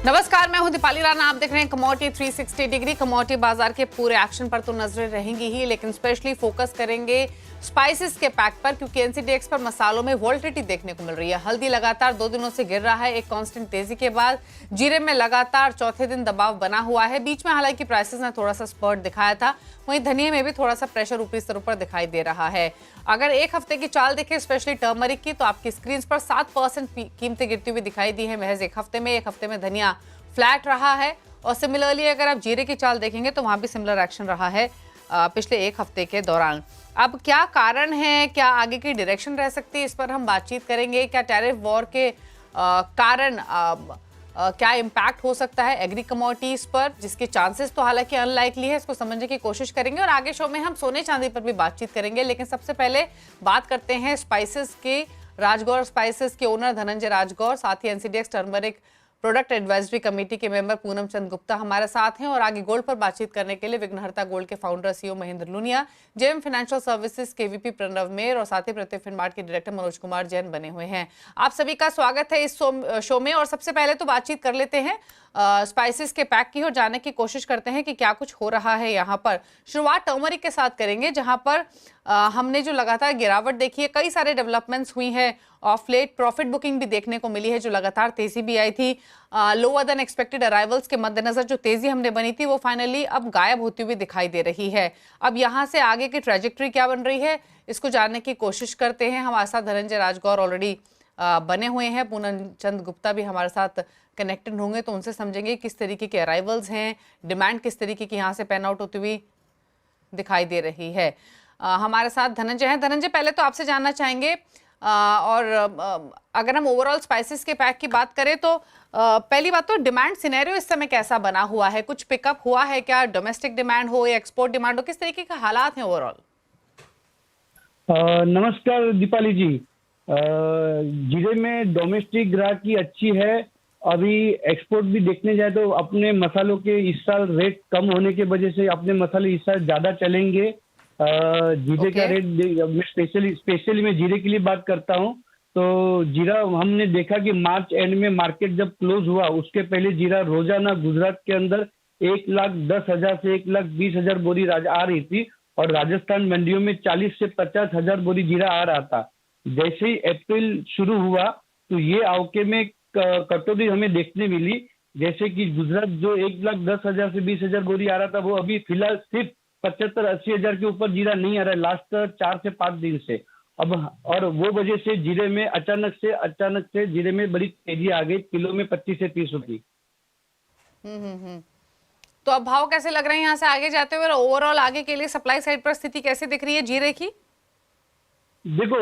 नमस्कार, मैं हूं दीपाली राणा। आप देख रहे हैं कमोडिटी 360 डिग्री। कमोडिटी बाजार के पूरे एक्शन पर तो नजरें रहेंगी ही, लेकिन स्पेशली फोकस करेंगे स्पाइसेस के पैक पर, क्योंकि एनसीडीएक्स पर मसालों में वोल्टिलिटी देखने को मिल रही है। हल्दी लगातार 2 दिनों से गिर रहा है एक कांस्टेंट तेजी के बाद। जीरे में लगातार चौथे दिन दबाव बना हुआ है। बीच में हालांकि प्राइसेस ने थोड़ा सा स्पर्ट दिखाया था। वहीं धनिये में भी थोड़ा सा प्रेशर ऊपरी स्तरों पर दिखाई दे रहा है। अगर एक हफ्ते की चाल देखें स्पेशली टर्मरिक की, तो आपकी स्क्रीन पर 7% कीमतें गिरती हुई दिखाई दी है महज एक हफ्ते में धनिया फ्लैट रहा है। और सिमिलरली अगर आप जीरे की चाल देखेंगे तो वहां भी सिमिलर एक्शन रहा है पिछले एक हफ्ते के दौरान। अब क्या कारण है, क्या आगे की डायरेक्शन रह सकती है, इस पर हम बातचीत करेंगे। क्या टैरिफ वॉर के कारण क्या इम्पैक्ट हो सकता है एग्री कमोडिटीज पर, जिसके चांसेस तो हालांकि अनलाइकली है, इसको समझने की कोशिश करेंगे। और आगे शो में हम सोने चांदी पर भी बातचीत करेंगे, लेकिन सबसे पहले बात करते हैं स्पाइसेस के। राजगौर स्पाइसेस के ओनर धनंजय राजगौर, साथ ही NCDEX turmeric product advisory committee के मेंबर पूनम चंद गुप्ता हमारे साथ हैं। और आगे गोल्ड पर बातचीत करने के लिए विघ्नहर्ता गोल्ड के founder CEO Mahendra Lunia, JM financial services के वीपी प्रणव मेर और साथ ही प्रतिफिन मार्ट के डायरेक्टर मनोज कुमार जैन बने हुए हैं। आप सभी का स्वागत है इस शो में। और सबसे पहले तो बातचीत कर लेते हैं स्पाइसेस के पैक की और जानने की कोशिश करते हैं कि क्या कुछ हो रहा है यहाँ पर। शुरुआत टर्मरिक के साथ करेंगे, जहां पर हमने जो लगातार गिरावट देखी है, कई सारे डेवलपमेंट्स हुई है। ऑफ लेट प्रॉफिट बुकिंग भी देखने को मिली है, जो लगातार तेजी भी आई थी। लोअर देन एक्सपेक्टेड अराइवल्स के मद्देनजर जो तेजी हमने बनी थी, वो फाइनली अब गायब होती हुई दिखाई दे रही है। अब यहाँ से आगे की ट्रेजेक्ट्री क्या बन रही है, इसको जानने की कोशिश करते हैं। हमारे साथ धनंजय राजगौर ऑलरेडी बने हुए हैं, पूनम चंद गुप्ता भी हमारे साथ कनेक्टेड होंगे, तो उनसे समझेंगे किस तरीके के अराइवल्स हैं, डिमांड किस तरीके की यहाँ से पैन आउट होती हुई दिखाई दे रही है। हमारे साथ धनंजय हैं। धनंजय, पहले तो आपसे जानना चाहेंगे और अगर हम ओवरऑल स्पाइसेस के पैक की बात करें तो पहली बात तो डिमांड सिनेरियो इस समय कैसा बना हुआ है, कुछ पिकअप हुआ है क्या, डोमेस्टिक डिमांड हो या एक्सपोर्ट डिमांड हो, किस तरीके के हालात हैं ओवरऑल? नमस्कार दीपाली जी। जीरे में डोमेस्टिक ग्राहक की अच्छी है। अभी एक्सपोर्ट भी देखने जाए तो अपने मसालों के इस साल रेट कम होने की वजह से अपने मसाले इस साल ज्यादा चलेंगे। जीरे का रेट स्पेशली मैं जीरे के लिए बात करता हूँ तो जीरा हमने देखा कि मार्च एंड में मार्केट जब क्लोज हुआ उसके पहले जीरा रोजाना गुजरात के अंदर 1,10,000 से 1,20,000 बोरी आ रही थी और राजस्थान मंडियों में 40 से 50,000 बोरी जीरा आ रहा था। जैसे ही अप्रैल शुरू हुआ तो ये आवके में कटौती हमें देखने मिली। जैसे कि गुजरात जो 1,10,000 से 20,000 बोरी आ रहा था, वो अभी फिलहाल सिर्फ 75-80,000 के ऊपर जीरा नहीं आ रहा है लास्ट 4 से 5 दिन से। अब और वो वजह से जीरे में अचानक से जीरे में बड़ी तेजी आ गई, किलो में 25 से 30 रुपये। तो अब भाव कैसे लग रहे हैं यहाँ से आगे जाते हुए, और ओवरऑल आगे के लिए सप्लाई साइड पर स्थिति कैसे दिख रही है जीरे की? देखो,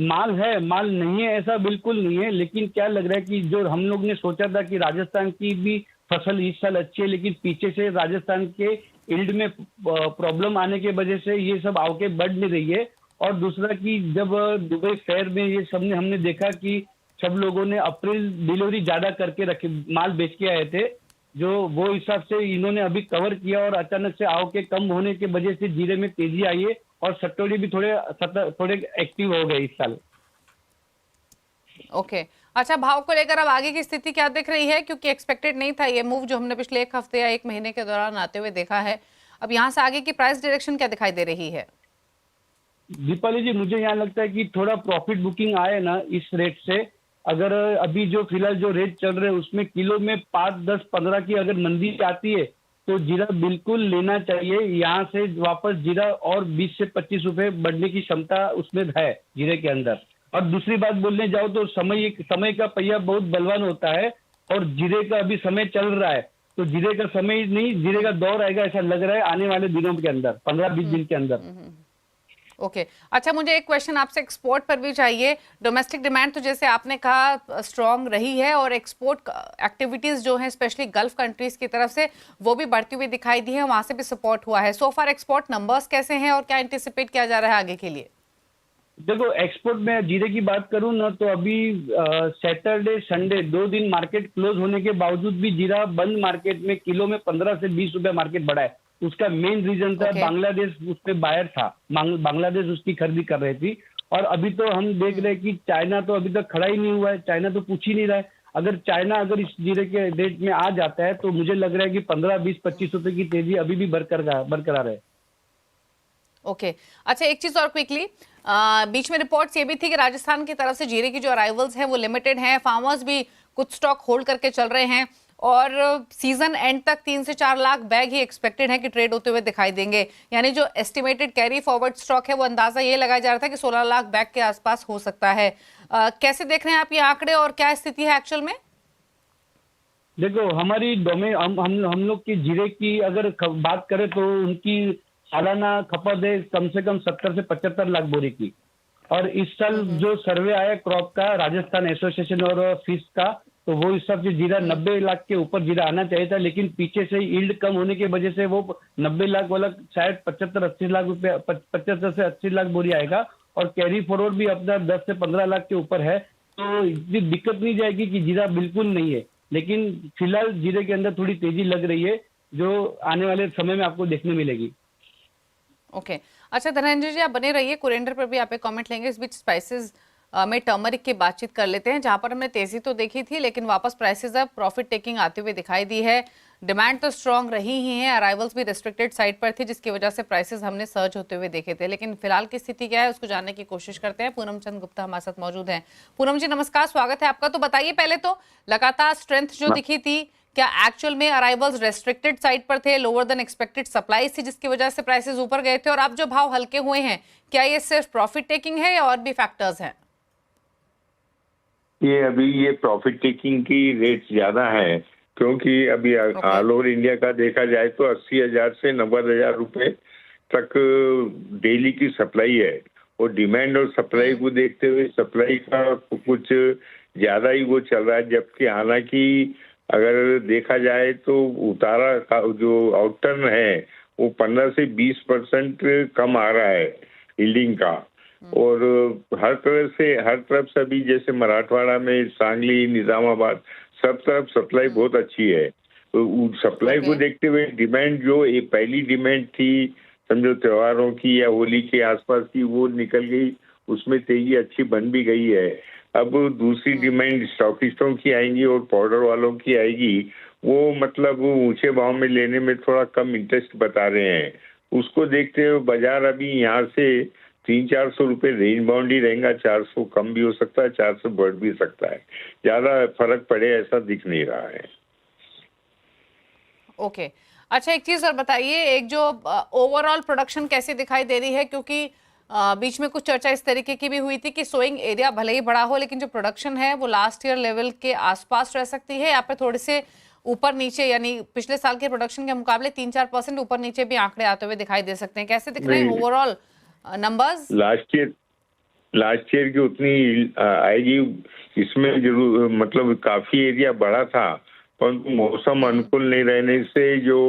माल है, माल नहीं है ऐसा बिल्कुल नहीं है, लेकिन क्या लग रहा है कि जो हम लोग ने सोचा था कि राजस्थान की भी फसल इस साल अच्छी है, लेकिन पीछे से राजस्थान के यील्ड में प्रॉब्लम आने की वजह से ये सब आवके बढ़ नहीं रही है। और दूसरा कि जब दुबई फेयर में ये सब ने हमने देखा कि सब लोगों ने अप्रैल डिलीवरी ज्यादा करके रखे, माल बेच के आए थे, जो वो हिसाब से इन्होंने अभी कवर किया और अचानक से आवके कम होने की वजह से जीरे में तेजी आई है और सट्टोड़ी भी थोड़े एक्टिव हो गए इस साल। ओके, अच्छा, भाव को लेकर अब आगे की स्थिति क्या दिख रही है, क्योंकि एक्सपेक्टेड नहीं था ये मूव जो हमने पिछले एक हफ्ते या एक महीने के दौरान आते हुए देखा है। अब यहाँ से आगे की प्राइस डायरेक्शन क्या दिखाई दे रही है? दीपाली जी, मुझे यहाँ लगता है कि थोड़ा प्रॉफिट बुकिंग आए ना इस रेट से। अगर अभी जो फिलहाल जो रेट चल रहे हैं उसमें किलो में 5, 10, 15 की अगर मंदी आती है तो जीरा बिल्कुल लेना चाहिए। यहाँ से वापस जीरा और 20 से 25 रुपए बढ़ने की क्षमता उसमें है जीरे के अंदर। और दूसरी बात बोलने जाओ तो समय का पहिया बहुत बलवान होता है और जीरे का अभी समय चल रहा है, तो जीरे का समय नहीं, जीरे का दौर आएगा ऐसा लग रहा है आने वाले दिनों के अंदर, 15-20 दिन के अंदर। ओके, अच्छा, मुझे एक क्वेश्चन आपसे एक्सपोर्ट पर भी चाहिए। डोमेस्टिक डिमांड तो जैसे आपने कहा स्ट्रांग रही है, और एक्सपोर्ट एक्टिविटीज जो हैं स्पेशली गल्फ कंट्रीज की तरफ से वो भी बढ़ती हुई दिखाई दी है, वहां से भी सपोर्ट हुआ है। सो फार एक्सपोर्ट नंबर्स कैसे हैं और क्या एंटिसिपेट किया जा रहा है आगे के लिए? देखो, एक्सपोर्ट में जीरे की बात करूं ना तो अभी सैटरडे संडे 2 दिन मार्केट क्लोज होने के बावजूद भी जीरा बंद मार्केट में किलो में 15 से 20 रुपए मार्केट बढ़ा है। उसका मेन रीजन था बांग्लादेश उसपे बायर था, बांग्लादेश उसकी खरीदी कर रही थी। और अभी तो हम देख रहे हैं कि चाइना तो अभी तक खड़ा ही नहीं हुआ है, चाइना तो पूछ ही नहीं रहा है। अगर चाइना अगर इस जीरे के रेट में आ जाता है तो मुझे लग रहा है कि 15, 20, 25 रुपए की तेजी अभी भी बरकरार है। ओके अच्छा, एक चीज और क्विकली, बीच में रिपोर्ट्स ये भी थी कि राजस्थान की तरफ से जीरे की जो अराइवल्स हैं वो लिमिटेड हैं, फार्मर्स भी कुछ स्टॉक होल्ड करके चल रहे हैं और सीजन एंड तक 3 से 4 लाख बैग ही एक्सपेक्टेड है कि ट्रेड होते हुए दिखाई देंगे। यानी जो एस्टिमेटेड कैरी फॉरवर्ड स्टॉक है वो अंदाजा ये लगाया जा रहा था कि 16 लाख बैग के आसपास हो सकता है। कैसे देख रहे हैं आप ये आंकड़े और क्या स्थिति है एक्चुअल में? देखो, हमारी हम लोग की जीरे की अगर बात करें तो उनकी सालाना खपत है कम से कम 70 से 75 लाख बोरी की। और इस साल जो सर्वे आया क्रॉप का राजस्थान एसोसिएशन और फिश का, तो वो हिसाब से जीरा 90 लाख के ऊपर जीरा आना चाहिए था, लेकिन पीछे से यील्ड कम होने की वजह से वो 90 लाख वाला शायद 75-80 लाख रुपए 75 से 80 लाख बोरी आएगा। और कैरी फॉरवर्ड भी अपना 10 से 15 लाख के ऊपर है, तो इतनी दिक्कत नहीं जाएगी कि जीरा बिल्कुल नहीं है। लेकिन फिलहाल जीरे के अंदर थोड़ी तेजी लग रही है जो आने वाले समय में आपको देखने मिलेगी। ओके अच्छा धनंजय जी, आप बने रहिए, कोरिएंडर पर भी आप एक कमेंट लेंगे। इस बीच स्पाइसेस में टर्मरिक की बातचीत कर लेते हैं, जहां पर हमने तेजी तो देखी थी लेकिन वापस प्राइसेस अब प्रॉफिट टेकिंग आते हुए दिखाई दी है। डिमांड तो स्ट्रांग रही ही है, अराइवल्स भी रिस्ट्रिक्टेड साइड पर थी जिसकी वजह से प्राइसेस हमने सर्ज होते हुए देखे थे। लेकिन फिलहाल की स्थिति क्या है उसको जानने की कोशिश करते हैं। पूनम चंद गुप्ता हमारे साथ मौजूद हैं। पूनम जी नमस्कार, स्वागत है आपका। तो बताइए पहले तो लगातार स्ट्रेंथ जो दिखी थी, क्या एक्चुअल में अराइवल्स रेस्ट्रिक्टेड साइड पर थे, लोअर देन एक्सपेक्टेड सप्लाई थी जिसकी वजह से प्राइसेस ऊपर गए थे, और अब जो भाव हल्के हुए हैं क्या ये सिर्फ प्रॉफिट टेकिंग है या और भी फैक्टर्स हैं? ये अभी ये प्रॉफिट टेकिंग की रेट ज्यादा है, क्योंकि अभी ऑल ओवर इंडिया का देखा जाए तो 80,000 से 90,000 रुपए तक डेली की सप्लाई है। और डिमांड और सप्लाई को देखते हुए सप्लाई का कुछ ज्यादा ही वो चल रहा है, जबकि हालांकि अगर देखा जाए तो उतारा का जो आउटटर्न है वो 15 से 20% कम आ रहा है यील्डिंग का। और हर तरफ से अभी जैसे मराठवाड़ा में सांगली, निजामाबाद, सब तरफ सप्लाई बहुत अच्छी है। तो सप्लाई को देखते हुए डिमांड जो ये पहली डिमांड थी समझो त्योहारों की या होली के आसपास की, वो निकल गई, उसमें तेजी अच्छी बन भी गई है। अब दूसरी डिमांड स्टॉकिस्टों की आएंगी और पाउडर वालों की आएगी, वो मतलब ऊंचे भाव में लेने में थोड़ा कम इंटरेस्ट बता रहे हैं। उसको देखते हुए बाजार अभी यहाँ से 300-400 रुपए रेंज बाउंड ही रहेगा, 400 कम भी हो सकता है, 400 बढ़ भी सकता है, ज्यादा फर्क पड़े ऐसा दिख नहीं रहा है। ओके अच्छा, एक चीज और बताइए, एक जो ओवरऑल प्रोडक्शन कैसी दिखाई दे रही है, क्योंकि बीच में कुछ चर्चा इस तरीके की भी हुई थी कि सोइंग एरिया भले ही बड़ा हो लेकिन जो प्रोडक्शन है वो लास्ट ईयर लेवल के आसपास रह सकती है, या पे थोड़े से ऊपर नीचे, यानी पिछले साल के प्रोडक्शन के मुकाबले 3-4% ऊपर नीचे भी आंकड़े आते हुए दिखाई दे सकते हैं। कैसे दिख रहे हैं ओवरऑल नंबर्स? लास्ट ईयर की उतनी आएगी, इसमें जरूर मतलब काफी एरिया बड़ा था, परंतु मौसम अनुकूल नहीं रहने से जो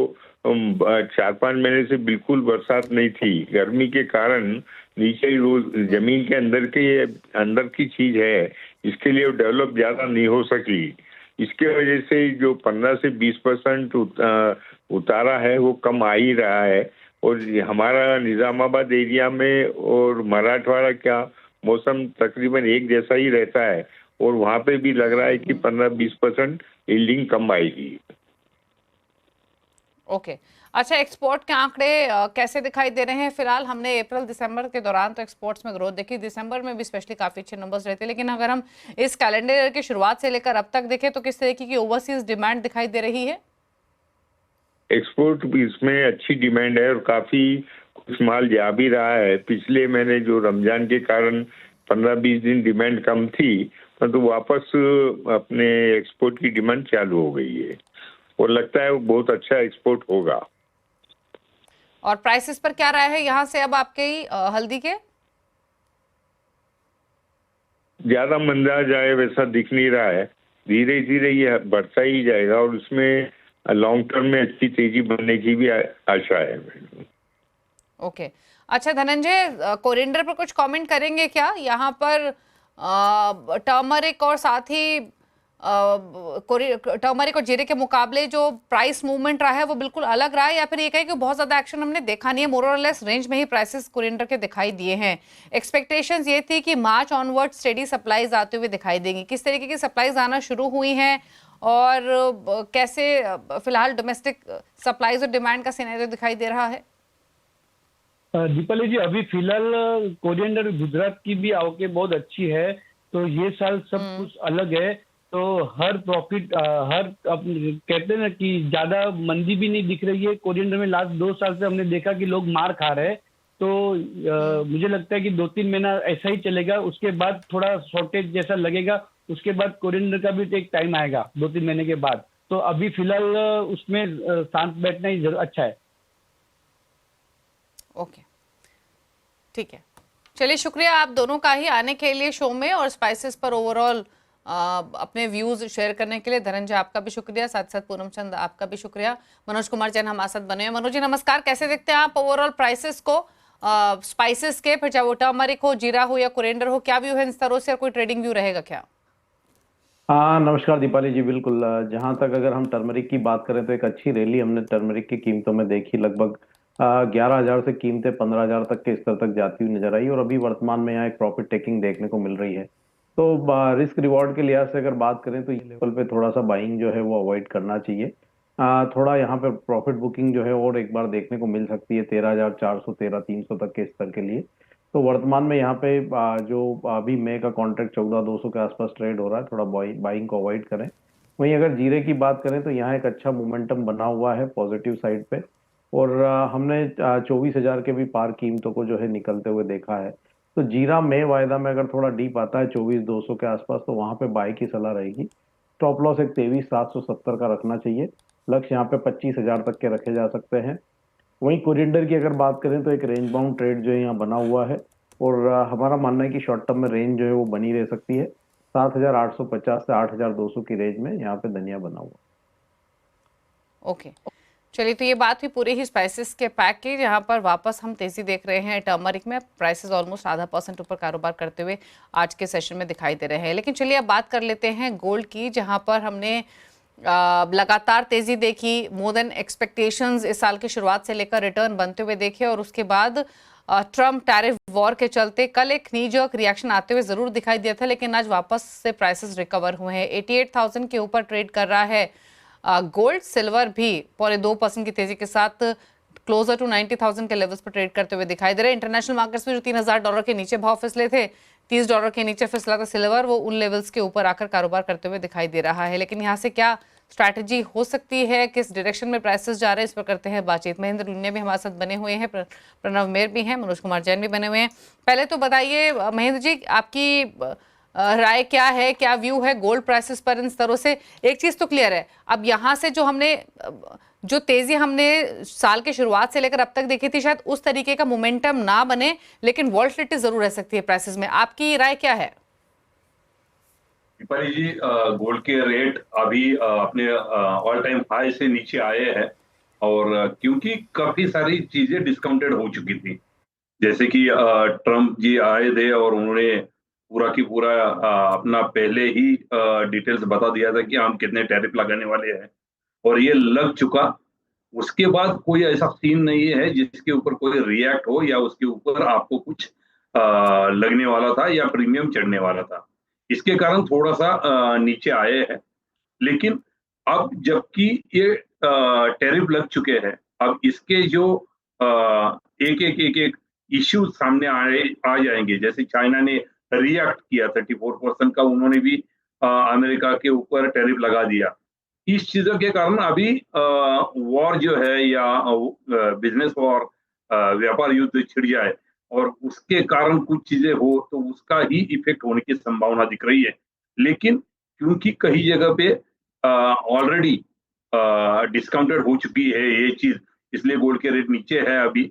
4-5 महीने से बिल्कुल बरसात नहीं थी, गर्मी के कारण नीचे रोज जमीन के अंदर की चीज है, इसके लिए डेवलप ज्यादा नहीं हो सकी। इसके वजह से जो 15 से 20% उतारा है वो कम आ ही रहा है। और हमारा निजामाबाद एरिया में और मराठवाड़ा का मौसम तकरीबन एक जैसा ही रहता है, और वहां पे भी लग रहा है कि 15-20% यील्डिंग कम आएगी। ओके अच्छा, एक्सपोर्ट के आंकड़े कैसे दिखाई दे रहे हैं? फिलहाल हमने अप्रैल दिसंबर के दौरान तो एक्सपोर्ट्स में ग्रोथ देखी, दिसंबर में भी स्पेशली काफी अच्छे नंबर्स रहते, लेकिन अगर हम इस कैलेंडर ईयर की शुरुआत से लेकर अब तक देखें तो किस तरीके की ओवरसीज डिमांड दिखाई दे रही है? एक्सपोर्ट भी इसमें अच्छी डिमांड है और काफी कुछ माल जा भी रहा है। पिछले महीने जो रमजान के कारण 15-20 दिन डिमांड कम थी, परंतु वापस अपने एक्सपोर्ट की डिमांड चालू हो गई है और लगता है वो बहुत अच्छा एक्सपोर्ट होगा। और प्राइसेस पर क्या राय है यहाँ से अब आपके हल्दी के? ज्यादा मंदा जाए वैसा दिख नहीं रहा है, धीरे धीरे ये बढ़ता ही जाएगा और उसमें लॉन्ग टर्म में अच्छी तेजी बनने की भी आशा है। ओके अच्छा धनंजय, कोरिएंडर पर कुछ कमेंट करेंगे क्या? यहाँ पर टर्मरिक और साथ ही टर्मरिक और जीरे के मुकाबले जो प्राइस मूवमेंट रहा है वो बिल्कुल अलग रहा है, या फिर ये कहे कि बहुत ज्यादा एक्शन हमने देखा नहीं है, मोर और लेस रेंज में ही प्राइसेस कोरिएंडर के दिखाई दिए हैं? एक्सपेक्टेशंस ये थी कि मार्च ऑनवर्ड स्टेडी सप्लाईज आते हुए दिखाई देंगी, किस तरीके की सप्लाईज आना शुरू हुई हैं और कैसे फिलहाल डोमेस्टिक सप्लाईज और डिमांड का सिनेरियो दिखाई दे रहा है? दीपाली जी, अभी फिलहाल कोरिएंडर गुजरात की भी आवकें बहुत अच्छी है, तो ये साल सब कुछ अलग है। तो हर प्रॉफिट कहते हैं ना कि ज्यादा मंदी भी नहीं दिख रही है कोरिएंडर में। लास्ट 2 साल से हमने देखा कि लोग मार खा रहे हैं, तो मुझे लगता है कि 2-3 महीना ऐसा ही चलेगा, उसके बाद थोड़ा शॉर्टेज जैसा लगेगा, उसके बाद कोरिएंडर का भी एक टाइम आएगा 2-3 महीने के बाद। तो अभी फिलहाल उसमें शांत बैठना ही अच्छा है। ओके, ठीक है, चलिए शुक्रिया आप दोनों का ही आने के लिए शो में और स्पाइसेस पर ओवरऑल अपने व्यूज शेयर करने के लिए। धनंजय आपका भी शुक्रिया, साथ साथ पूनम चंद आपका भी शुक्रिया। मनोज कुमार जैन हमारे साथ बने हुए। मनोज जी नमस्कार, कैसे देखते हैं आप ओवरऑल प्राइसेस को स्पाइसेस के, फिर चाहे वो टर्मरिक हो, जीरा हो या कोरिएंडर हो, क्या व्यू है इन स्तरों से और कोई ट्रेडिंग व्यू रहेगा क्या? हाँ, नमस्कार दीपाली जी। बिल्कुल, जहां तक अगर हम टर्मरिक की बात करें तो एक अच्छी रैली हमने टर्मरिक की कीमतों में देखी। लगभग 11,000 से कीमतें 15,000 तक के स्तर तक जाती हुई नजर आई और अभी वर्तमान में यहाँ एक प्रॉफिट टेकिंग देखने को मिल रही है। तो रिस्क रिवॉर्ड के लिहाज से अगर बात करें तो ये लेवल पे थोड़ा सा बाइंग जो है वो अवॉइड करना चाहिए। थोड़ा यहाँ पे प्रॉफिट बुकिंग जो है और एक बार देखने को मिल सकती है 13,400 13,300 तक के स्तर के लिए। तो वर्तमान में यहाँ पे जो अभी मई का कॉन्ट्रैक्ट 14,200 के आसपास ट्रेड हो रहा है, थोड़ा बाइंग को अवॉइड करें। वहीं अगर जीरे की बात करें तो यहाँ एक अच्छा मोमेंटम बना हुआ है पॉजिटिव साइड पे, और हमने 24,000 के भी पार कीमतों को जो है निकलते हुए देखा है। तो जीरा मई वायदा में अगर थोड़ा डीप आता है 24,200 के आसपास तो वहां पे बाय की सलाह रहेगी। स्टॉप लॉस एक 23,770 का रखना चाहिए। लक्ष्य यहाँ पे 25,000 तक के रखे जा सकते हैं। वहीं कोरिएंडर की अगर बात करें तो एक रेंज बाउंड ट्रेड जो है यहाँ बना हुआ है, और हमारा मानना है कि शॉर्ट टर्म में रेंज जो है वो बनी रह सकती है। 7,850 से 8,200 की रेंज में यहाँ पे धनिया बना हुआ। ओके, चलिए, तो ये बात हुई पूरे ही स्पाइसेस के पैक की, जहां पर वापस हम तेजी देख रहे हैं। टर्मरिक में प्राइसेस ऑलमोस्ट 0.5% ऊपर कारोबार करते हुए आज के सेशन में दिखाई दे रहे हैं। लेकिन चलिए अब बात कर लेते हैं गोल्ड की, जहां पर हमने लगातार तेजी देखी, मोर देन एक्सपेक्टेशंस इस साल की शुरुआत से लेकर रिटर्न बनते हुए देखे, और उसके बाद ट्रम्प टैरिफ वॉर के चलते कल एक नी जर्क रिएक्शन आते हुए जरूर दिखाई दिया था, लेकिन आज वापस से प्राइसेस रिकवर हुए हैं। 88,000 के ऊपर ट्रेड कर रहा है गोल्ड। सिल्वर भी 2.25% की तेजी के साथ क्लोजर टू 90,000 के लेवल्स पर ट्रेड करते हुए दिखाई दे रहे हैं। इंटरनेशनल मार्केट्स में जो $3,000 के नीचे भाव फिसले थे, $30 के नीचे फिसला था सिल्वर, वो उन लेवल्स के ऊपर आकर कारोबार करते हुए दिखाई दे रहा है। लेकिन यहाँ से क्या स्ट्रैटेजी हो सकती है, किस डायरेक्शन में प्राइसेस जा रहे हैं, इस पर करते हैं बातचीत। महेंद्र लुनिया भी हमारे साथ बने हुए हैं, प्रणव मेर भी हैं, मनोज कुमार जैन भी बने हुए हैं। पहले तो बताइए महेंद्र जी, आपकी राय क्या है, क्या व्यू है गोल्ड प्राइसेस पर इन स्तरों से? एक चीज तो क्लियर है, अब यहाँ से जो तेजी हमने साल के शुरुआत से लेकर अब तक देखी थी, शायद उस तरीके का मोमेंटम ना बने, लेकिन वॉल्टिलिटी जरूर रह सकती है प्राइसेस में। आपकी राय क्या है? दीपाली जी, गोल्ड के रेट अभी अपने ऑल टाइम हाई से नीचे आए हैं, और क्योंकि काफी सारी चीजें डिस्काउंटेड हो चुकी थी, जैसे कि ट्रम्प जी आए थे और उन्होंने पूरा की पूरा अपना पहले ही डिटेल्स बता दिया था कि हम कितने टैरिफ लगाने वाले हैं, और ये लग चुका। उसके बाद कोई ऐसा सीन नहीं है जिसके ऊपर कोई रिएक्ट हो या उसके ऊपर आपको कुछ लगने वाला था या प्रीमियम चढ़ने वाला था। इसके कारण थोड़ा सा नीचे आए हैं, लेकिन अब जबकि ये टैरिफ लग चुके हैं, अब इसके जो एक इश्यू सामने आ जाएंगे। जैसे चाइना ने रिएक्ट किया 34% का, उन्होंने भी अमेरिका के ऊपर टैरिफ लगा दिया। इस चीजों के कारण अभी वॉर जो है या बिजनेस वॉर, व्यापार युद्ध छिड़ जाए और उसके कारण कुछ चीजें हो तो उसका ही इफेक्ट होने की संभावना दिख रही है। लेकिन क्योंकि कई जगह पे ऑलरेडी डिस्काउंटेड हो चुकी है ये चीज, इसलिए गोल्ड के रेट नीचे है अभी।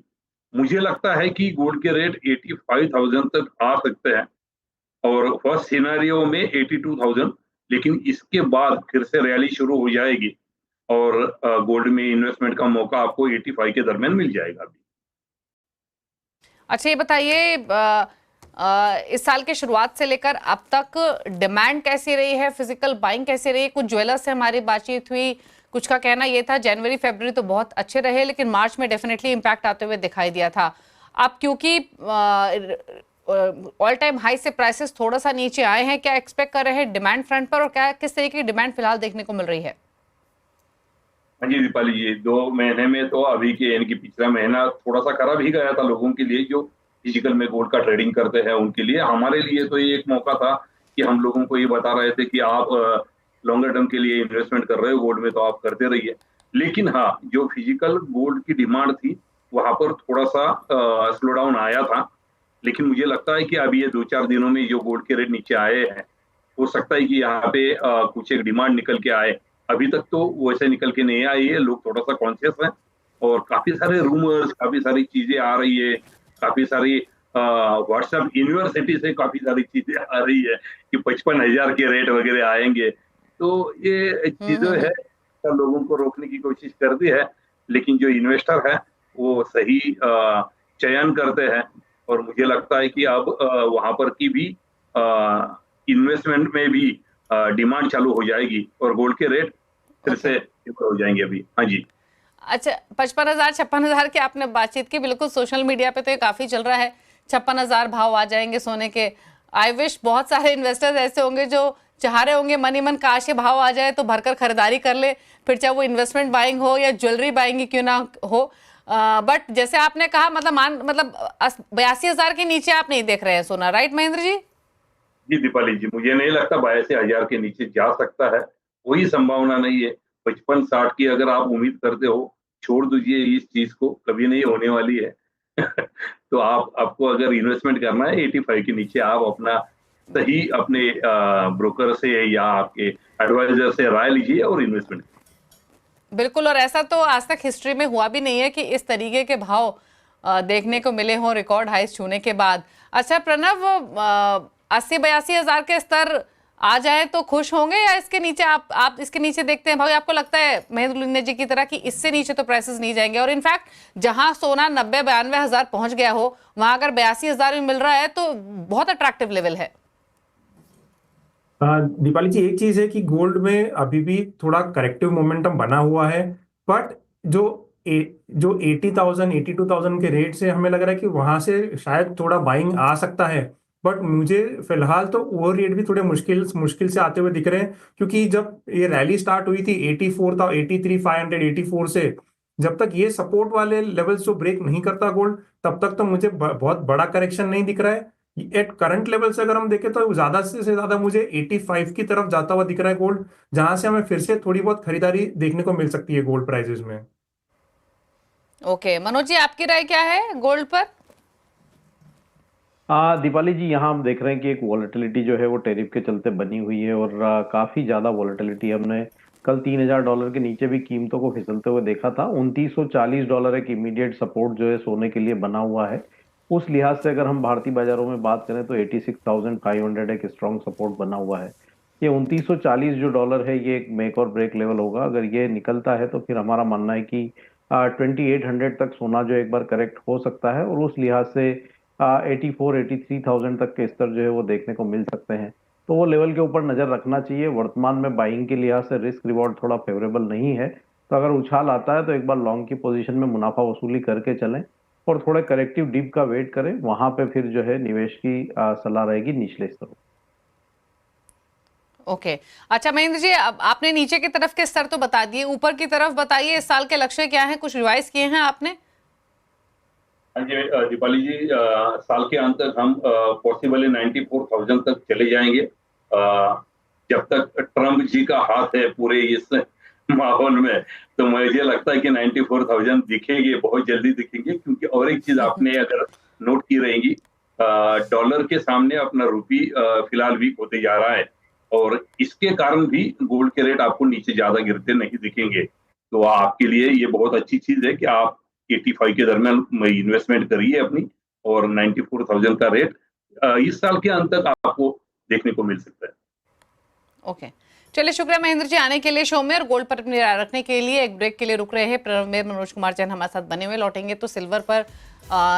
मुझे लगता है कि गोल्ड के रेट 85,000 तक आ सकते हैं, और फर्स्ट सिनेरियो में 82,000, लेकिन इसके बाद फिर से रैली शुरू हो जाएगी और गोल्ड में इन्वेस्टमेंट का मौका आपको 85 के दरमियान मिल जाएगा अभी। अच्छा, ये बताइए इस साल के शुरुआत से लेकर अब तक डिमांड कैसी रही है, फिजिकल बाइंग कैसी रही है? कुछ ज्वेलर्स से हमारी बातचीत हुई, कुछ का कहना ये था जनवरी फरवरी तो बहुत अच्छे रहे लेकिन मार्च में डेफिनेटली इम्पैक्ट आते हुए दिखाई दिया था। अब क्योंकि ऑल टाइम हाई से प्राइसेस थोड़ा सा नीचे आए हैं, क्या एक्सपेक्ट कर रहे हैं डिमांड फ्रंट पर और क्या किस तरीके की डिमांड फिलहाल देखने को मिल रही है? हाँ जी दीपाली जी, 2 महीने में तो अभी के यानी कि पिछला महीना थोड़ा सा खराब ही गया था लोगों के लिए जो फिजिकल में गोल्ड का ट्रेडिंग करते हैं उनके लिए। हमारे लिए तो ये एक मौका था कि हम लोगों को ये बता रहे थे कि आप लॉन्गर टर्म के लिए इन्वेस्टमेंट कर रहे हो गोल्ड में तो आप करते रहिए। लेकिन हाँ, जो फिजिकल गोल्ड की डिमांड थी वहां पर थोड़ा सा स्लो डाउन आया था। लेकिन मुझे लगता है कि अभी ये 2-4 दिनों में जो गोल्ड के रेट नीचे आए हैं, हो सकता है कि यहाँ पे कुछ एक डिमांड निकल के आए। अभी तक तो वैसे निकल के नहीं आई है, लोग थोड़ा सा कॉन्शियस हैं और काफी सारे रूमर्स, काफी सारी चीजें आ रही है, काफी सारी व्हाट्सएप यूनिवर्सिटी से काफी सारी चीजें आ रही है कि 55,000 के रेट वगैरह आएंगे। तो ये चीजें है लोगों को रोकने की कोशिश करती है, लेकिन जो इन्वेस्टर है वो सही चयन करते हैं और मुझे लगता है कि अब वहां पर की भी इन्वेस्टमेंट में भी डिमांड चालू हो जाएगी और गोल्ड के रेट फिर से ऊपर हो जाएंगे अभी। हाँ जी। अच्छा, 55,000 56,000 की आपने बातचीत की, बिल्कुल सोशल मीडिया पे तो ये काफी चल रहा है 56,000 भाव आ जाएंगे सोने के। आई विश बहुत सारे इन्वेस्टर्स ऐसे होंगे जो चाह रहे होंगे मन ही मन काश ये भाव आ जाए तो भरकर खरीदारी कर ले, फिर चाहे वो इन्वेस्टमेंट बाइंग हो या ज्वेलरी बाइंग ही क्यों ना हो। बट जैसे आपने कहा मतलब 82,000 के नीचे आप नहीं देख रहे हैं सोना, राइट महेंद्र जी? जी दीपाली जी, मुझे नहीं लगता 82,000 के नीचे जा सकता है, कोई संभावना नहीं है। 55-60 की अगर आप उम्मीद करते हो, छोड़ दीजिए इस चीज को, कभी नहीं होने वाली है। तो आपको अगर इन्वेस्टमेंट करना है 85 के नीचे आप अपना सही अपने ब्रोकर से या आपके एडवाइजर से राय लीजिए और इन्वेस्टमेंट। बिल्कुल, और ऐसा तो आज तक हिस्ट्री में हुआ भी नहीं है कि इस तरीके के भाव देखने को मिले हों रिकॉर्ड हाइस छूने के बाद। अच्छा प्रणव, 80-82,000 के स्तर आ जाए तो खुश होंगे या इसके नीचे आप इसके नीचे देखते हैं भाई? आपको लगता है महेंद्र लुनिया जी की तरह कि इससे नीचे तो प्राइसेस नहीं जाएंगे? और इनफैक्ट जहां सोना 90-92,000 पहुंच गया हो वहां अगर 82,000 में मिल रहा है तो बहुत अट्रैक्टिव लेवल है। दीपाली जी, एक चीज है कि गोल्ड में अभी भी थोड़ा करेक्टिव मोमेंटम बना हुआ है, बट जो 80,000 82,000 के रेट से हमें लग रहा है कि वहां से शायद थोड़ा बाइंग आ सकता है। बट मुझे फिलहाल तो वो रेट भी थोड़े मुश्किल से आते हुए दिख रहे हैं, क्योंकि जब ये रैली स्टार्ट हुई थी 84 था 83,500 84 से, जब तक ये सपोर्ट वाले लेवल्स जो ब्रेक नहीं करता गोल्ड, तब तक तो मुझे बहुत बड़ा करेक्शन नहीं दिख रहा है। एट करंट लेवल से अगर हम देखें तो ज्यादा से ज्यादा मुझे 85 की तरफ जाता हुआ दिख रहा है गोल्ड, जहां से हमें फिर से थोड़ी बहुत खरीदारी देखने को मिल सकती है गोल्ड प्राइसेस में। ओके, मनोज जी आपकी राय क्या है गोल्ड पर? दीपाली जी, यहाँ हम देख रहे हैं कि एक वॉलेटिलिटी जो है वो टैरिफ के चलते बनी हुई है और काफी ज्यादा वॉलेटिलिटी। हमने कल $3,000 के नीचे भी कीमतों को फिसलते हुए देखा था। $2,940 एक इमीडिएट सपोर्ट जो है सोने के लिए बना हुआ है। उस लिहाज से अगर हम भारतीय बाजारों में बात करें तो 86,500 एक स्ट्रॉन्ग सपोर्ट बना हुआ है। ये $2,940 जो डॉलर है ये एक मेक और ब्रेक लेवल होगा। अगर ये निकलता है तो फिर हमारा मानना है कि 2,800 तक सोना जो एक बार करेक्ट हो सकता है और उस लिहाज से 84-83,000 तक के स्तर जो है वो देखने को मिल सकते हैं। तो वो लेवल के ऊपर नजर रखना चाहिए। वर्तमान में बाइंग के लिहाज से रिस्क रिवॉर्ड थोड़ा फेवरेबल नहीं है, तो अगर उछाल आता है तो एक बार लॉन्ग की पोजीशन में मुनाफा वसूली करके चलें और थोड़े करेक्टिव डिप का वेट करें। वहां पे फिर जो है निवेश की सलाह रहेगी निचले स्तरों। ओके, अच्छा महेंद्र जी, अब आपने नीचे की तरफ के स्तर तो बता दिए, ऊपर की तरफ बताइए इस साल के लक्ष्य क्या हैं? कुछ रिवाइज किए हैं आपने? दीपाली जी, साल के अंत तक हम पॉसिबली 94,000 तक चले जाएंगे। जब तक ट्रम्प जी का हाथ है पूरे इस माहौल में, तो मुझे लगता है कि 94,000 दिखेंगे, बहुत जल्दी दिखेंगे। क्योंकि और एक चीज आपने अगर नोट की रहेगी, डॉलर के सामने अपना रूपी फिलहाल वीक होते जा रहा है और इसके कारण भी गोल्ड के रेट आपको नीचे ज्यादा गिरते नहीं दिखेंगे। तो आपके लिए ये बहुत अच्छी चीज है कि आप 85 के दरमियान इन्वेस्टमेंट करिए अपनी, और 94,000 का रेट इस साल के अंत तक आपको देखने को मिल सकता है। ओके, चलिए, शुक्रिया महेंद्र जी आने के लिए शो में और गोल्ड पर अपनी राय रखने के लिए। एक ब्रेक के लिए रुक रहे हैं प्रणव मेहर, मनोज कुमार जैन हमारे साथ बने हुए। लौटेंगे तो सिल्वर पर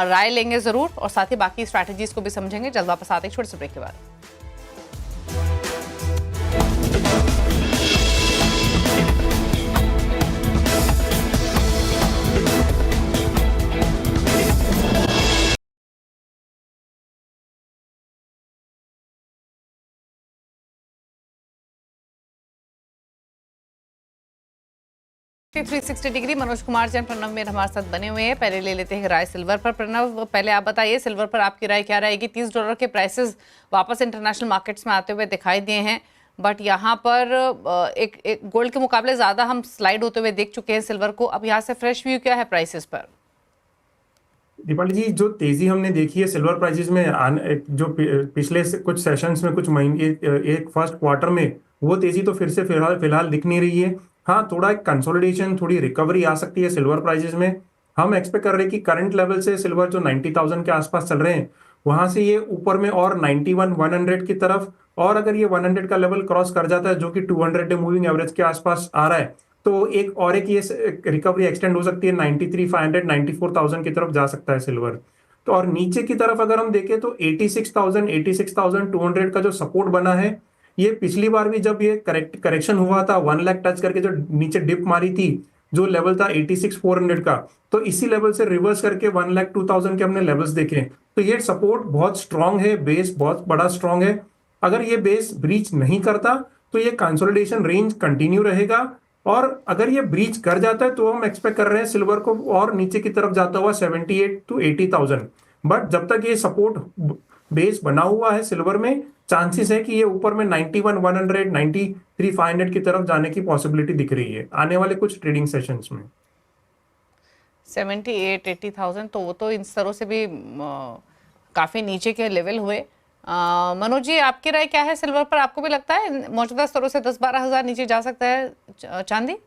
राय लेंगे जरूर और साथ ही बाकी स्ट्रैटेजीज को भी समझेंगे। जल्द वापस आते हैं छोटे से ब्रेक के बाद। थ्री 360 डिग्री मनोज कुमार जैन, प्रणव मेहर हमारे साथ बने हुए हैं। पहले ले लेते हैं राय सिल्वर पर। प्रणव, पहले आप बताइए सिल्वर पर आपकी राय क्या रहेगी? $30 के प्राइसेस वापस इंटरनेशनल मार्केट्स में आते हुए दिखाई दिए हैं, बट यहाँ पर एक गोल्ड के मुकाबले ज्यादा हम स्लाइड होते हुए देख चुके हैं सिल्वर को। अब यहाँ से फ्रेश व्यू क्या है प्राइसेस पर? दीपाली जी, जो तेजी हमने देखी है सिल्वर प्राइसेस में जो पिछले कुछ सेशंस में, कुछ महीने, एक फर्स्ट क्वार्टर में, वो तेजी तो फिर से फिलहाल दिख नहीं रही है। हाँ, थोड़ा एक कंसोलिडेशन, थोड़ी रिकवरी आ सकती है सिल्वर प्राइसेस में। हम एक्सपेक्ट कर रहे हैं कि करंट लेवल से सिल्वर जो 90,000 के आसपास चल रहे हैं, वहां से ये ऊपर में और 91,100 की तरफ, और अगर ये 100 का लेवल क्रॉस कर जाता है जो कि 200 डे मूविंग एवरेज के आसपास आ रहा है, तो एक ये रिकवरी एक्सटेंड हो सकती है 93,500, 94,000 की तरफ जा सकता है सिल्वर। तो और नीचे की तरफ अगर हम देखें तो 86,000, 86,200 का जो सपोर्ट बना है, ये पिछली बार भी जब ये करेक्शन हुआ था 1 लाख टच करके जो नीचे डिप मारी थी, जो लेवल था 86,400 का, तो इसी लेवल से रिवर्स करके 1,02,000 के हमने लेवल्स देखे। तो ये सपोर्ट बहुत स्ट्रांग है, बेस बहुत बड़ा स्ट्रांग है। अगर ये बेस ब्रीच नहीं करता तो ये कंसोलिडेशन रेंज कंटिन्यू रहेगा, और अगर ये ब्रीच कर जाता है तो हम एक्सपेक्ट कर रहे हैं सिल्वर को और नीचे की तरफ जाता हुआ 78 to 80,000। बट जब तक ये सपोर्ट बेस बना हुआ है सिल्वर में, चांसेस है कि ये ऊपर में 91,100, 93,500 की तरफ जाने की पॉसिबिलिटी दिख रही है आने वाले कुछ ट्रेडिंग सेशंस में। 78-80,000 तो वो तो इन स्तरों से भी काफी नीचे के लेवल हुए। मनोज जी, आपकी राय क्या है सिल्वर पर? आपको भी लगता है मौजूदा स्तरों से 10-12 हजार नीचे जा सकता है चांदी?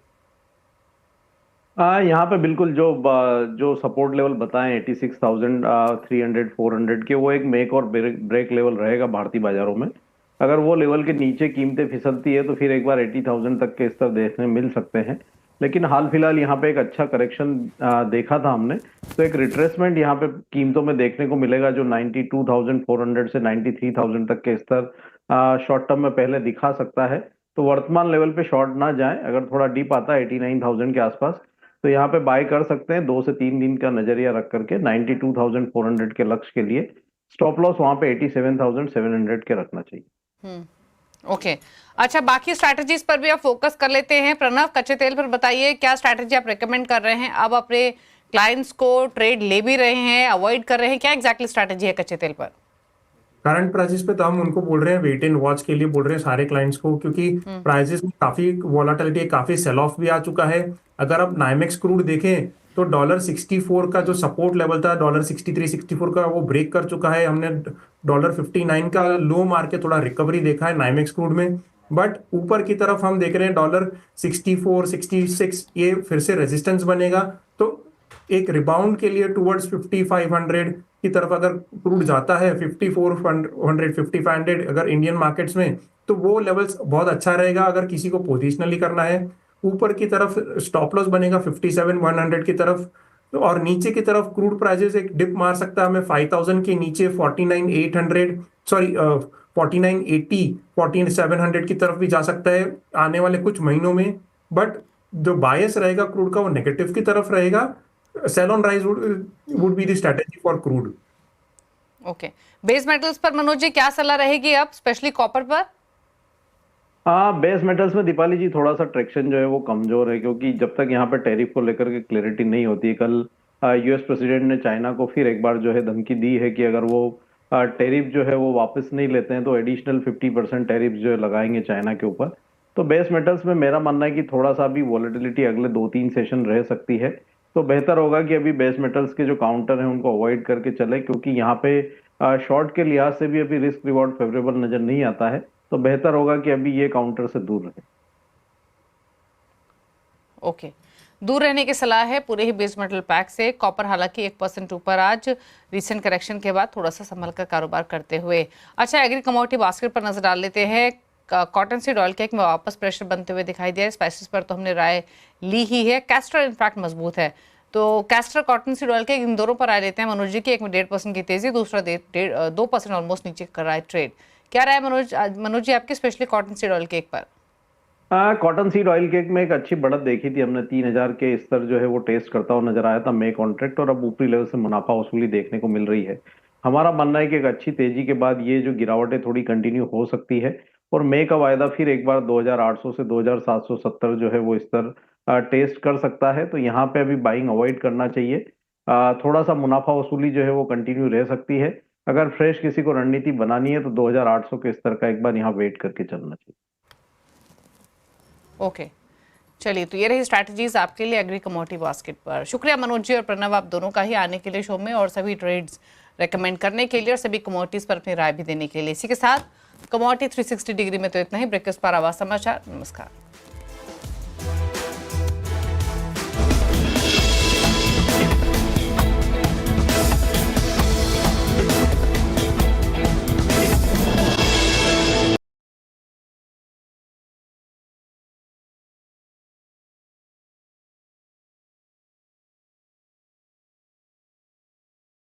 यहाँ पे बिल्कुल जो सपोर्ट लेवल बताएं 86,300, 400 के, वो एक मेक और ब्रेक लेवल रहेगा भारतीय बाजारों में। अगर वो लेवल के नीचे कीमतें फिसलती है तो फिर एक बार 80,000 तक के स्तर देखने मिल सकते हैं। लेकिन हाल फिलहाल यहाँ पे एक अच्छा करेक्शन देखा था हमने, तो एक रिट्रेसमेंट यहाँ पे कीमतों में देखने को मिलेगा, जो 92,400 से 93,000 तक के स्तर शॉर्ट टर्म में पहले दिखा सकता है। तो वर्तमान लेवल पे शॉर्ट ना जाए, अगर थोड़ा डीप आता है 89,000 के आसपास, तो यहाँ पे बाय कर सकते हैं 2 से 3 दिन का नजरिया रख करके। 92,400 के लक्ष्य के लिए स्टॉप लॉस वहां पे 87,700 के रखना चाहिए। ओके, अच्छा, बाकी स्ट्रैटेजीज पर भी आप फोकस कर लेते हैं। प्रणव, कच्चे तेल पर बताइए क्या स्ट्रैटेजी आप रेकमेंड कर रहे हैं? अब अपने क्लाइंट्स को ट्रेड ले भी रहे हैं, अवॉइड कर रहे हैं, क्या एग्जैक्टली स्ट्रैटेजी है कच्चे तेल पर? करंट प्राइसेस पे तो हम उनको बोल रहे हैं वेट एंड वॉच के लिए बोल रहे हैं सारे क्लाइंट्स को, क्योंकि प्राइसेस में काफी वॉलेटिलिटी, काफी सेल ऑफ भी आ चुका है। अगर आप नाइमेक्स क्रूड देखें तो $64 का जो सपोर्ट लेवल था, $63, 64 का, वो ब्रेक कर चुका है। हमने $59 का लो मार के थोड़ा रिकवरी देखा है नाइमेक्स क्रूड में, बट ऊपर की तरफ हम देख रहे हैं $64, 66, ये फिर से रेजिस्टेंस बनेगा। तो एक रिबाउंड के लिए टुवर्ड्स 5500 की तरफ अगर क्रूड जाता है, 5400, 5500 अगर इंडियन मार्केट्स में, तो वो लेवल्स बहुत अच्छा रहेगा अगर किसी को पोजिशनली करना है। ऊपर की तरफ स्टॉप लॉस बनेगा 57,100 की तरफ, और नीचे की तरफ क्रूड प्राइसेस एक डिप मार सकता है हमें 5,000 के नीचे 49,800, सॉरी 49,80, 4700 की तरफ भी जा सकता है आने वाले कुछ महीनों में। बट जो बायस रहेगा क्रूड का वो नेगेटिव की तरफ रहेगा। Sell on rise would be the strategy for crude. Okay, base metals पर मनोज जी क्या सलाह रहेगी अब, स्पेशली कॉपर पर? बेस मेटल्स में दीपाली जी थोड़ा सा ट्रैक्शन जो है वो कमजोर है, क्योंकि जब तक यहाँ पे टैरिफ को लेकर के क्लैरिटी नहीं होती है। कल यूएस प्रेसिडेंट ने चाइना को फिर एक बार जो है धमकी दी है कि अगर वो टैरिफ जो है वो वापस नहीं लेते हैं तो एडिशनल 50% टैरिफ जो है लगाएंगे चाइना के ऊपर। तो बेस मेटल्स में मेरा मानना है कि थोड़ा सा भी वॉलेटिलिटी अगले 2-3 सेशन रह सकती है। तो बेहतर होगा कि अभी बेस मेटल्स के जो काउंटर हैं उनको अवॉइड करके चले, क्योंकि यहाँ पे शॉर्ट के लिहाज से भी अभी रिस्क रिवॉर्ड फेवरेबल नजर नहीं आता है। तो बेहतर होगा कि अभी ये काउंटर से दूर रहे। ओके, दूर रहने की सलाह है पूरे ही बेस मेटल पैक से। कॉपर हालांकि 1% ऊपर आज रीसेंट करेक्शन के बाद थोड़ा सा संभल कर कारोबार करते हुए। अच्छा, एग्री कमोडिटी बास्केट पर नजर डाल लेते हैं। कॉटन सीड ऑयल केक में वापस प्रेशर बनते हुए दिखाई दिया है। स्पाइसेस पर तो हमने राय ली ही है। कैस्टर इनफैक्ट मजबूत है। तो castor, cotton seed oil cake, इन दोनों पर राय लेते हैं मनोज जी की। एक में 1.5% की तेजी, दूसरा 2% ऑलमोस्ट नीचे कर रहा है ट्रेड। क्या राय मनोज जी आपके, specially cotton seed oil cake पर? कॉटन सीड ऑयल केक में एक अच्छी बढ़त देखी थी हमने। 3000 के स्तर जो है वो टेस्ट करता हुआ नजर आया था मे कॉन्ट्रैक्ट, और अब ऊपरी लेवल से मुनाफा वसूली देखने को मिल रही है। हमारा मानना है कि एक अच्छी तेजी के बाद ये जो गिरावटें थोड़ी कंटिन्यू हो सकती है, और मे का वायदा फिर एक बार 2800 से 2770 जो है वो स्तर टेस्ट कर सकता है। तो यहाँ पे अभी बाइंग अवॉइड करना चाहिए। थोड़ा सा मुनाफा वसूली जो है वो कंटिन्यू रह सकती है। अगर फ्रेश किसी को रणनीति बनानी है तो 2800 के स्तर का एक बार यहाँ वेट करके चलना चाहिए। ओके, चलिए, तो ये रही स्ट्रैटेजीज आपके लिए एग्री कमोडिटी बास्केट पर। शुक्रिया मनोज जी और प्रणव, आप दोनों का ही आने के लिए शो में, और सभी ट्रेड्स रेकमेंड करने के लिए और सभी कमोडिटीज पर अपनी राय भी देने के लिए। इसी के साथ कमोडिटी 360 डिग्री में तो इतना ही। ब्रेकफास्ट पर आवाज समाचार। नमस्कार।